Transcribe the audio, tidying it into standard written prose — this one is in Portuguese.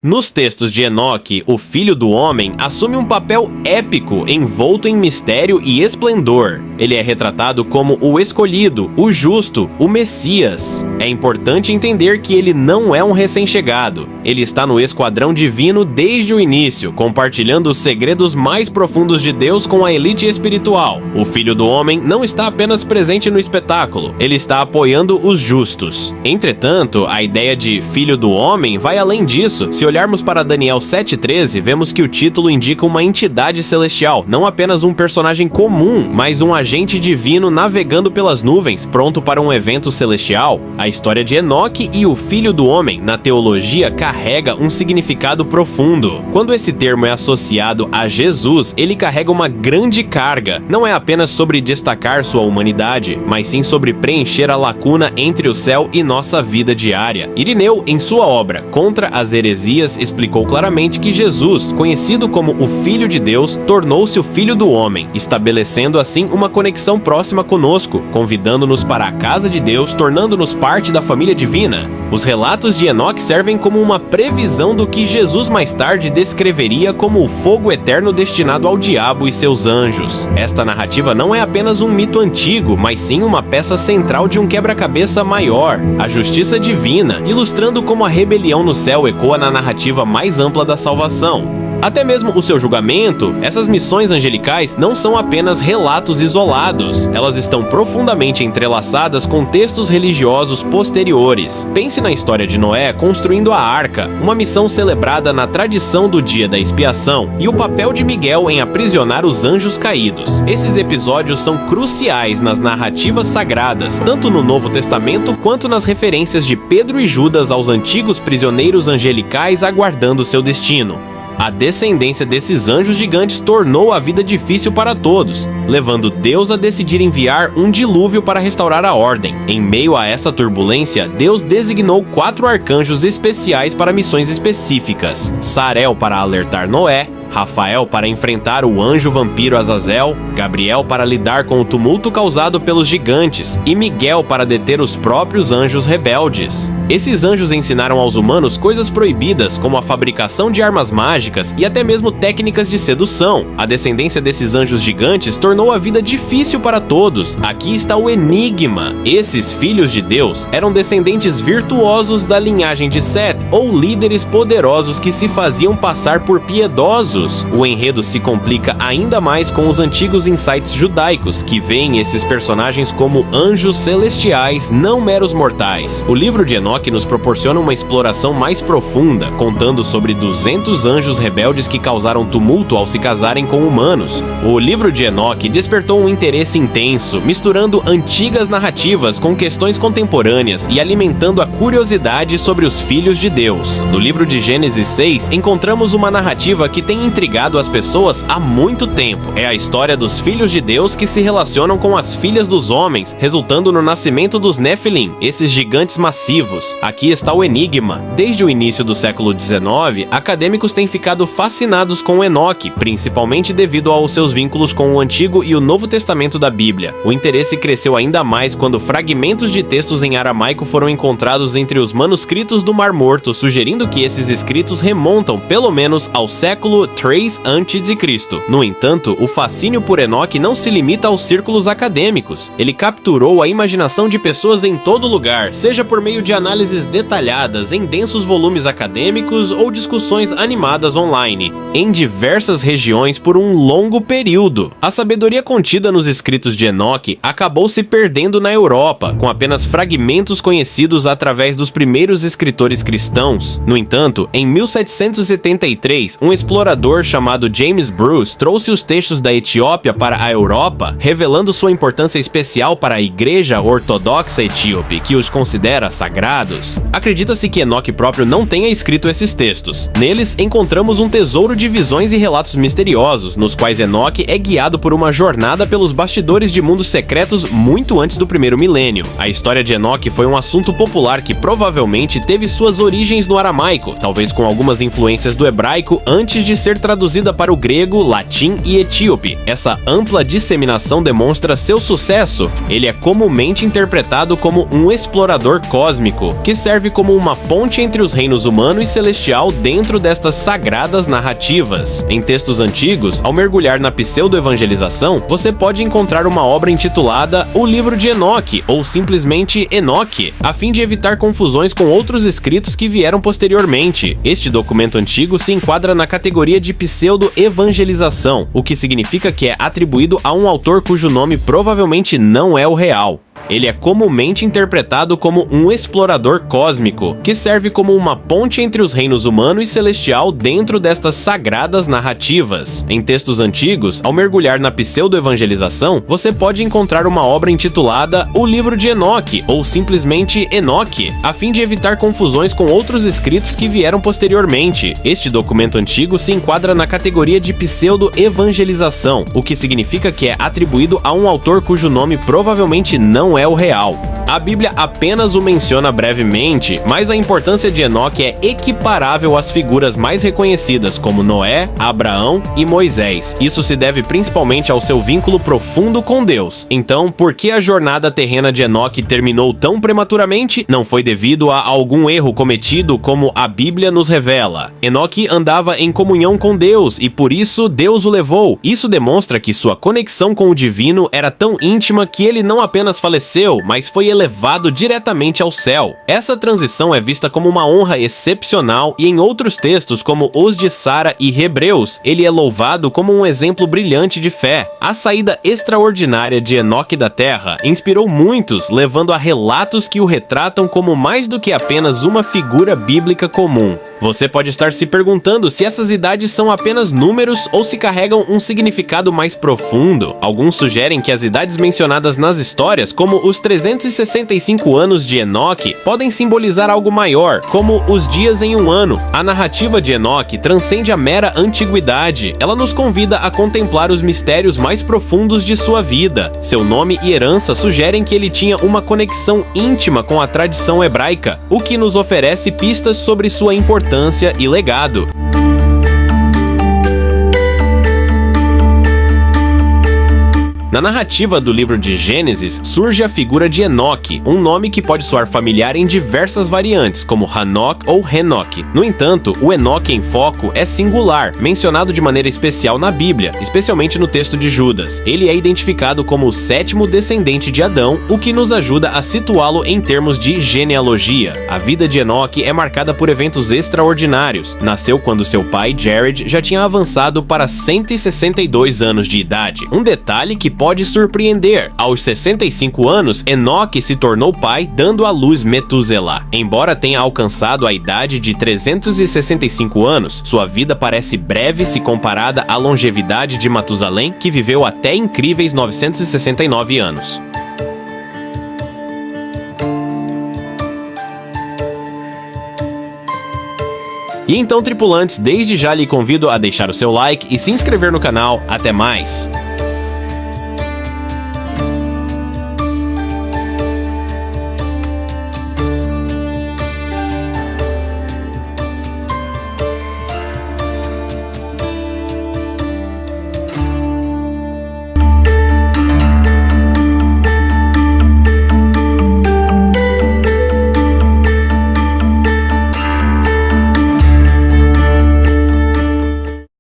Nos textos de Enoque, o Filho do Homem assume um papel épico envolto em mistério e esplendor. Ele é retratado como o escolhido, o justo, o Messias. É importante entender que ele não é um recém-chegado. Ele está no esquadrão divino desde o início, compartilhando os segredos mais profundos de Deus com a elite espiritual. O Filho do Homem não está apenas presente no espetáculo, ele está apoiando os justos. Entretanto, a ideia de Filho do Homem vai além disso. Se olharmos para Daniel 7,13, vemos que o título indica uma entidade celestial, não apenas um personagem comum, mas um agente divino navegando pelas nuvens, pronto para um evento celestial. A história de Enoque e o Filho do Homem, na teologia, carrega um significado profundo. Quando esse termo é associado a Jesus, ele carrega uma grande carga. Não é apenas sobre destacar sua humanidade, mas sim sobre preencher a lacuna entre o céu e nossa vida diária. Irineu, em sua obra Contra as Heresias, explicou claramente que Jesus, conhecido como o Filho de Deus, tornou-se o Filho do Homem, estabelecendo assim uma conexão próxima conosco, convidando-nos para a casa de Deus, tornando-nos parte da família divina. Os relatos de Enoque servem como uma previsão do que Jesus mais tarde descreveria como o fogo eterno destinado ao diabo e seus anjos. Esta narrativa não é apenas um mito antigo, mas sim uma peça central de um quebra-cabeça maior, a justiça divina, ilustrando como a rebelião no céu ecoa na narrativa mais ampla da salvação. Até mesmo o seu julgamento, essas missões angelicais não são apenas relatos isolados, elas estão profundamente entrelaçadas com textos religiosos posteriores. Pense na história de Noé construindo a arca, uma missão celebrada na tradição do dia da expiação, e o papel de Miguel em aprisionar os anjos caídos. Esses episódios são cruciais nas narrativas sagradas, tanto no Novo Testamento quanto nas referências de Pedro e Judas aos antigos prisioneiros angelicais aguardando seu destino. A descendência desses anjos gigantes tornou a vida difícil para todos, levando Deus a decidir enviar um dilúvio para restaurar a ordem. Em meio a essa turbulência, Deus designou 4 arcanjos especiais para missões específicas: Sarael para alertar Noé, Rafael para enfrentar o anjo vampiro Azazel, Gabriel para lidar com o tumulto causado pelos gigantes e Miguel para deter os próprios anjos rebeldes. Esses anjos ensinaram aos humanos coisas proibidas, como a fabricação de armas mágicas e até mesmo técnicas de sedução. A descendência desses anjos gigantes tornou a vida difícil para todos. Aqui está o enigma. Esses filhos de Deus eram descendentes virtuosos da linhagem de Seth, ou líderes poderosos que se faziam passar por piedosos. O enredo se complica ainda mais com os antigos insights judaicos, que veem esses personagens como anjos celestiais, não meros mortais. O livro de Enoque nos proporciona uma exploração mais profunda, contando sobre 200 anjos rebeldes que causaram tumulto ao se casarem com humanos. O livro de Enoque despertou um interesse intenso, misturando antigas narrativas com questões contemporâneas e alimentando a curiosidade sobre os filhos de Deus. No livro de Gênesis 6, encontramos uma narrativa que tem intrigado as pessoas há muito tempo. É a história dos filhos de Deus que se relacionam com as filhas dos homens, resultando no nascimento dos Nephilim, esses gigantes massivos. Aqui está o enigma. Desde o início do século XIX, acadêmicos têm ficado fascinados com Enoque, principalmente devido aos seus vínculos com o Antigo e o Novo Testamento da Bíblia. O interesse cresceu ainda mais quando fragmentos de textos em aramaico foram encontrados entre os manuscritos do Mar Morto, sugerindo que esses escritos remontam pelo menos ao século 3 a.C. No entanto, o fascínio por Enoque não se limita aos círculos acadêmicos. Ele capturou a imaginação de pessoas em todo lugar, seja por meio de análises detalhadas em densos volumes acadêmicos ou discussões animadas online, em diversas regiões por um longo período. A sabedoria contida nos escritos de Enoque acabou se perdendo na Europa, com apenas fragmentos conhecidos através dos primeiros escritores cristãos. No entanto, em 1773, um explorador chamado James Bruce trouxe os textos da Etiópia para a Europa, revelando sua importância especial para a Igreja Ortodoxa Etíope, que os considera sagrados. Acredita-se que Enoque próprio não tenha escrito esses textos. Neles, encontramos um tesouro de visões e relatos misteriosos, nos quais Enoque é guiado por uma jornada pelos bastidores de mundos secretos muito antes do primeiro milênio. A história de Enoque foi um assunto popular que provavelmente teve suas origens no aramaico, talvez com algumas influências do hebraico, antes de ser ser traduzida para o grego, latim e etíope. Essa ampla disseminação demonstra seu sucesso. Ele é comumente interpretado como um explorador cósmico, que serve como uma ponte entre os reinos humano e celestial dentro destas sagradas narrativas. Em textos antigos, ao mergulhar na pseudo-evangelização, você pode encontrar uma obra intitulada O Livro de Enoque, ou simplesmente Enoque, a fim de evitar confusões com outros escritos que vieram posteriormente. Este documento antigo se enquadra na categoria de pseudo-evangelização, o que significa que é atribuído a um autor cujo nome provavelmente não é o real. Ele é comumente interpretado como um explorador cósmico, que serve como uma ponte entre os reinos humano e celestial dentro destas sagradas narrativas. Em textos antigos, ao mergulhar na pseudo-evangelização, você pode encontrar uma obra intitulada O Livro de Enoque, ou simplesmente Enoque, a fim de evitar confusões com outros escritos que vieram posteriormente. Este documento antigo se enquadra na categoria de pseudo-evangelização, o que significa que é atribuído a um autor cujo nome provavelmente não é o real. A Bíblia apenas o menciona brevemente, mas a importância de Enoque é equiparável às figuras mais reconhecidas como Noé, Abraão e Moisés. Isso se deve principalmente ao seu vínculo profundo com Deus. Então, por que a jornada terrena de Enoque terminou tão prematuramente? Não foi devido a algum erro cometido, como a Bíblia nos revela. Enoque andava em comunhão com Deus e por isso Deus o levou. Isso demonstra que sua conexão com o divino era tão íntima que ele não apenas faleceu, mas foi elevado diretamente ao céu. Essa transição é vista como uma honra excepcional e em outros textos, como os de Sara e Hebreus, ele é louvado como um exemplo brilhante de fé. A saída extraordinária de Enoque da Terra inspirou muitos, levando a relatos que o retratam como mais do que apenas uma figura bíblica comum. Você pode estar se perguntando se essas idades são apenas números ou se carregam um significado mais profundo. Alguns sugerem que as idades mencionadas nas histórias, como os 365 anos de Enoque, podem simbolizar algo maior, como os dias em um ano. A narrativa de Enoque transcende a mera antiguidade. Ela nos convida a contemplar os mistérios mais profundos de sua vida. Seu nome e herança sugerem que ele tinha uma conexão íntima com a tradição hebraica, o que nos oferece pistas sobre sua importância e legado. Na narrativa do livro de Gênesis, surge a figura de Enoque, um nome que pode soar familiar em diversas variantes, como Hanok ou Henoque. No entanto, o Enoque em foco é singular, mencionado de maneira especial na Bíblia, especialmente no texto de Judas. Ele é identificado como o 7º descendente de Adão, o que nos ajuda a situá-lo em termos de genealogia. A vida de Enoque é marcada por eventos extraordinários. Nasceu quando seu pai, Jared, já tinha avançado para 162 anos de idade. Um detalhe que pode surpreender. Aos 65 anos, Enoque se tornou pai, dando à luz Metuselá. Embora tenha alcançado a idade de 365 anos, sua vida parece breve se comparada à longevidade de Matusalém, que viveu até incríveis 969 anos. E então, tripulantes, desde já lhe convido a deixar o seu like e se inscrever no canal. Até mais!